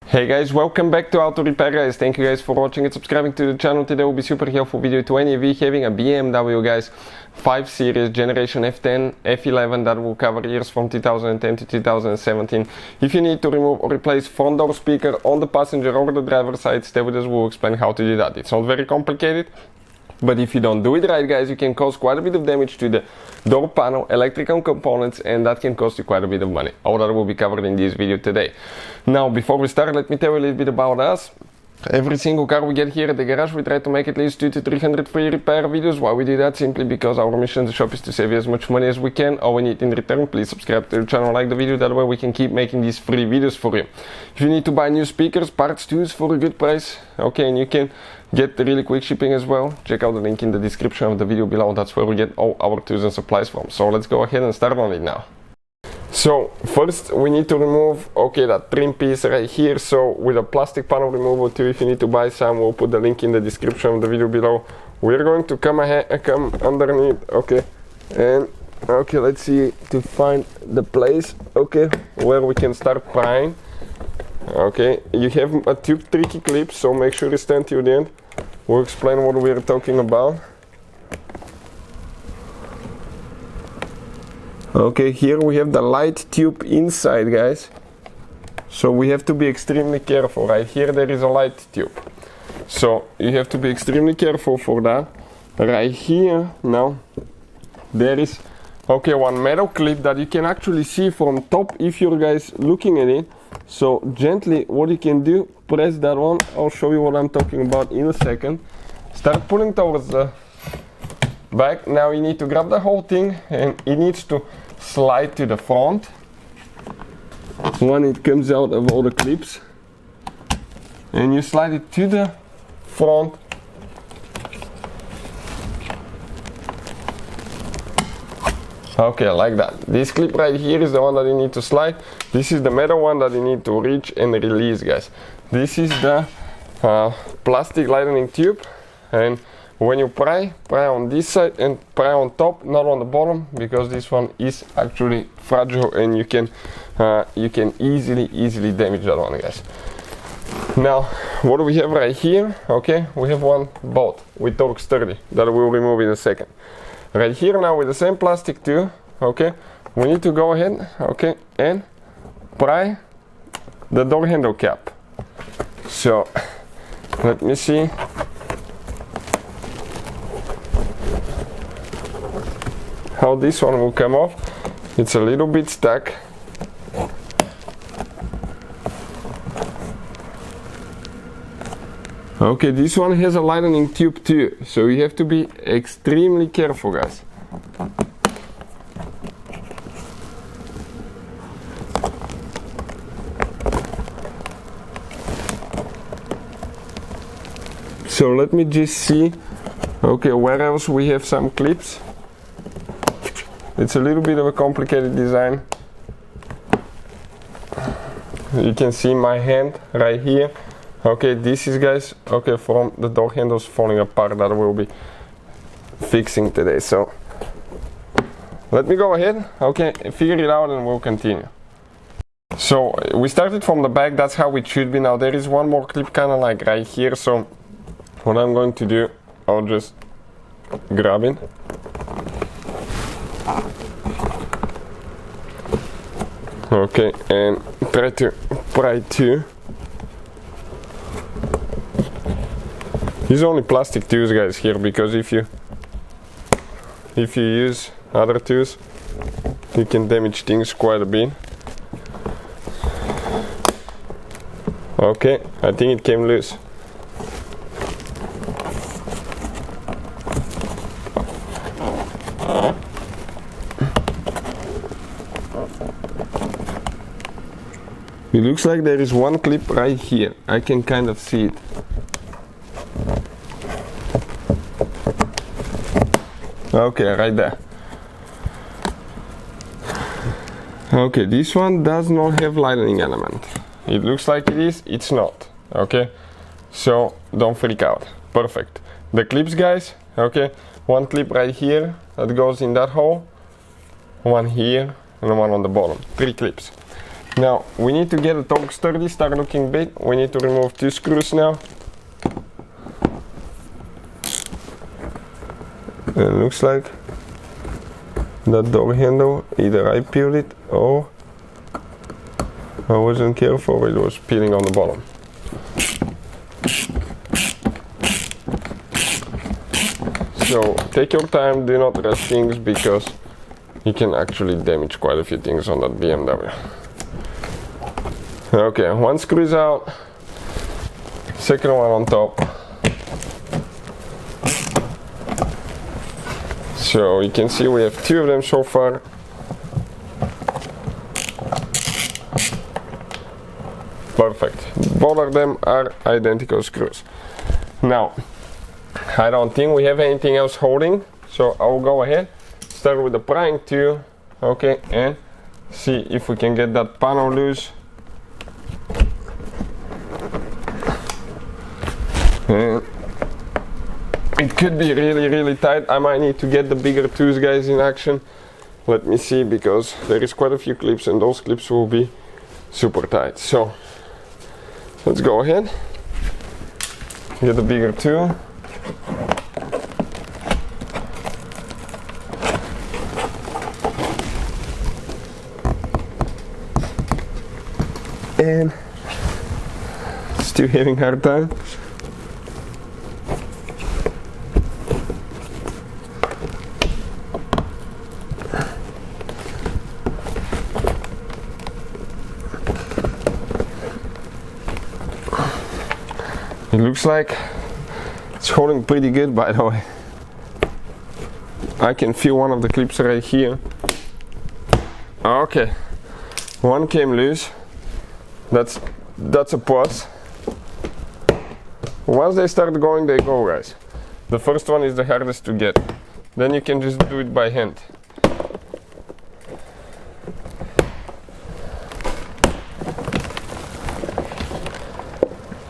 Hey guys, welcome back to Auto Repair guys. Thank you guys for watching and subscribing to the channel. Today will be super helpful video to any of you having a BMW guys 5 Series Generation F10 F11 that will cover years from 2010 to 2017. If you need to remove or replace front door speaker on the passenger or the driver side, stay with us, we'll explain how to do that. It's not very complicated, but if you don't do it right guys, you can cause quite a bit of damage to the door panel, electrical components, and that can cost you quite a bit of money. All that will be covered in this video today. Now before we start, let me tell you a little bit about us. Every single car we get here at the garage, we try to make at least 200 to 300 free repair videos. Why we do that? Simply because our mission in the shop is to save you as much money as we can. All we need in return, please subscribe to the channel, like the video, that way we can keep making these free videos for you. If you need to buy new speakers, parts, tools for a good price, okay, and you can get really quick shipping as well, check out the link in the description of the video below. That's where we get all our tools and supplies from. So let's go ahead and start on it now. So first we need to remove, okay, that trim piece right here. So with a plastic panel removal too, if you need to buy some, we'll put the link in the description of the video below. We're going to come underneath, okay, and okay, let's see to find the place, okay, where we can start prying. Okay, you have a tube tricky clip, so make sure you stand till the end. We'll explain what we're talking about. Okay, here we have the light tube inside guys, so we have to be extremely careful. Right here there is a light tube, so you have to be extremely careful for that. Right here now there is, okay, one metal clip that you can actually see from top if you're guys looking at it. So gently what you can do, press that one. I'll show you what I'm talking about in a second. Start pulling towards the back. Now you need to grab the whole thing and it needs to slide to the front when it comes out of all the clips, and you slide it to the front. Okay, like that. This clip right here is the one that you need to slide. This is the metal one that you need to reach and release guys. This is the plastic lightning tube, and when you pry on this side and pry on top, not on the bottom, because this one is actually fragile and you can easily damage that one guys. Now what do we have right here? Okay, we have one bolt with Torx 30 that we'll remove in a second. Right here now with the same plastic too, okay, we need to go ahead, okay, and pry the door handle cap. So let me see. How this one will come off. It's a little bit stuck. Okay, this one has a lightning tube too, so you have to be extremely careful guys. So let me just see, okay, where else we have some clips. It's a little bit of a complicated design. You can see my hand right here. Okay, this is guys, okay, from the door handles falling apart that we'll be fixing today. So let me go ahead, okay, figure it out and we'll continue. So we started from the back, that's how it should be. Now there is one more clip kind of like right here, so what I'm going to do, I'll just grab it. Okay, and try to pry too. Use only plastic tools guys here, because if you use other tools you can damage things quite a bit. Okay, I think it came loose. It looks like there is one clip right here. I can kind of see it. Okay, right there. Okay, this one does not have lightning element. It looks like it is, it's not. Okay, so don't freak out. Perfect. The clips guys, okay, one clip right here that goes in that hole, one here and one on the bottom. 3 clips. Now we need to get the torque sturdy, start looking big. We need to remove 2 screws now. And it looks like that door handle, either I peeled it or I wasn't careful, it was peeling on the bottom. So take your time, do not rush things, because you can actually damage quite a few things on that BMW. Okay, 1 screw is out, second one on top. So you can see we have 2 of them so far. Perfect. Both of them are identical screws. Now, I don't think we have anything else holding, so I will go ahead, start with the prying tool, okay, and see if we can get that panel loose. And it could be really tight. I might need to get the bigger tools, guys, in action. Let me see, because there is quite a few clips and those clips will be super tight. So let's go ahead, get the bigger tool. And still having a hard time. It looks like it's holding pretty good, by the way. I can feel one of the clips right here. Okay, one came loose. That's a plus. Once they start going, they go, guys. The first one is the hardest to get. Then you can just do it by hand.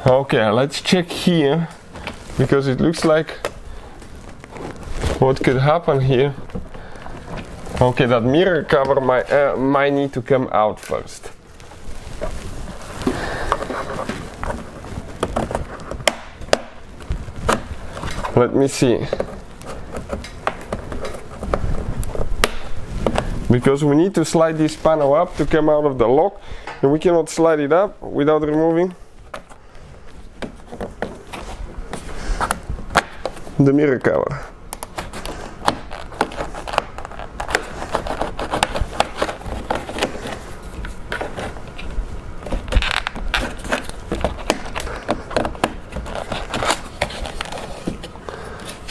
Okay, let's check here, because it looks like what could happen here. Okay, that mirror cover might need to come out first. Let me see. Because we need to slide this panel up to come out of the lock, and we cannot slide it up without removing the mirror cover.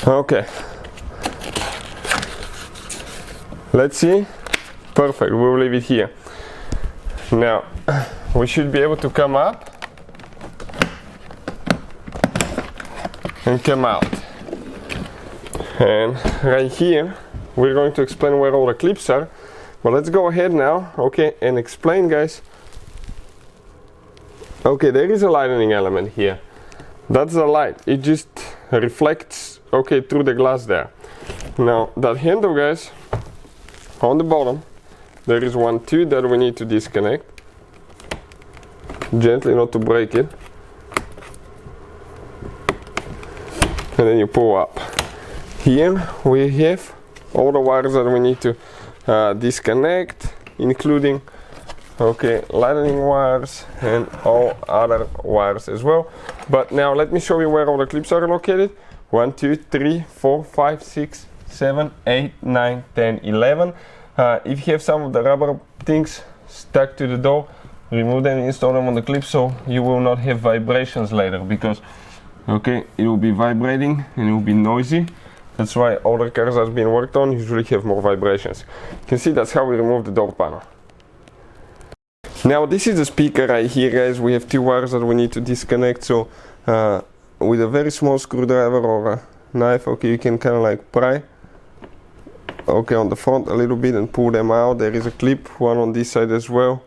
Okay, let's see. Perfect, we'll leave it here. Now we should be able to come up and come out. And right here we're going to explain where all the clips are, but let's go ahead now, okay, and explain, guys. Okay, there is a lightning element here. That's the light, it just reflects, okay, through the glass there. Now that handle, guys, on the bottom there is one tooth that we need to disconnect gently, not to break it, and then you pull up. Here we have all the wires that we need to disconnect, including, okay, lightning wires and all other wires as well. But now let me show you where all the clips are located. 1, 2, 3, 4, 5, 6, 7, 8, 9, 10, 11. If you have some of the rubber things stuck to the door, remove them and install them on the clip, so you will not have vibrations later, because, okay, it will be vibrating and it will be noisy. That's why older cars that's been worked on usually have more vibrations. You can see that's how we remove the door panel. Now this is the speaker right here, guys. We have 2 wires that we need to disconnect, so with a very small screwdriver or a knife, okay, you can kind of like pry, okay, on the front a little bit and pull them out. There is a clip, one on this side as well.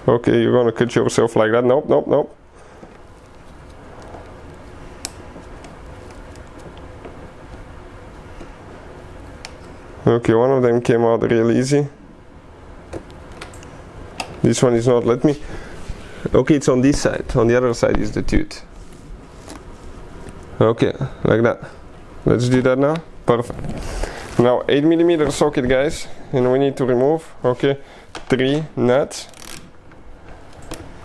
Okay, you're gonna cut yourself like that. Nope, nope, nope. Okay, one of them came out real easy. This one is not. Let me. Okay, it's on this side. On the other side is the tooth. Okay, like that. Let's do that now. Perfect. Now 8mm socket, guys, and we need to remove, okay, 3 nuts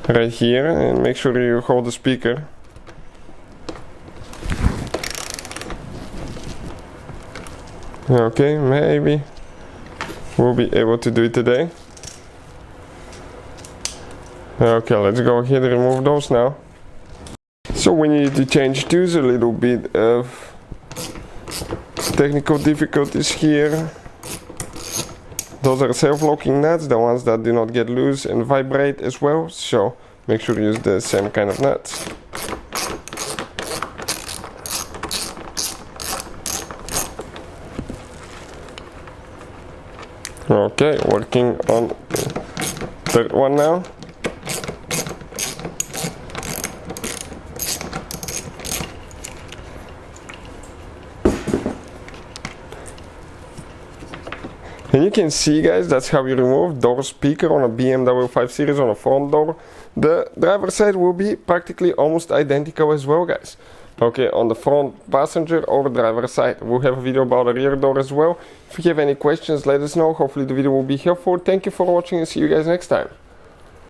right here, and make sure you hold the speaker. Okay, maybe we'll be able to do it today. Okay, let's go ahead and remove those now. So we need to change tools, a little bit of technical difficulties here. Those are self-locking nuts, the ones that do not get loose and vibrate as well, so make sure you use the same kind of nuts. Okay, working on the third one now. And you can see, guys, that's how you remove door speaker on a BMW 5 Series on a front door. The driver's side will be practically almost identical as well, guys. Okay, on the front passenger or driver's side. We'll have a video about the rear door as well. If you have any questions, let us know. Hopefully the video will be helpful. Thank you for watching and see you guys next time.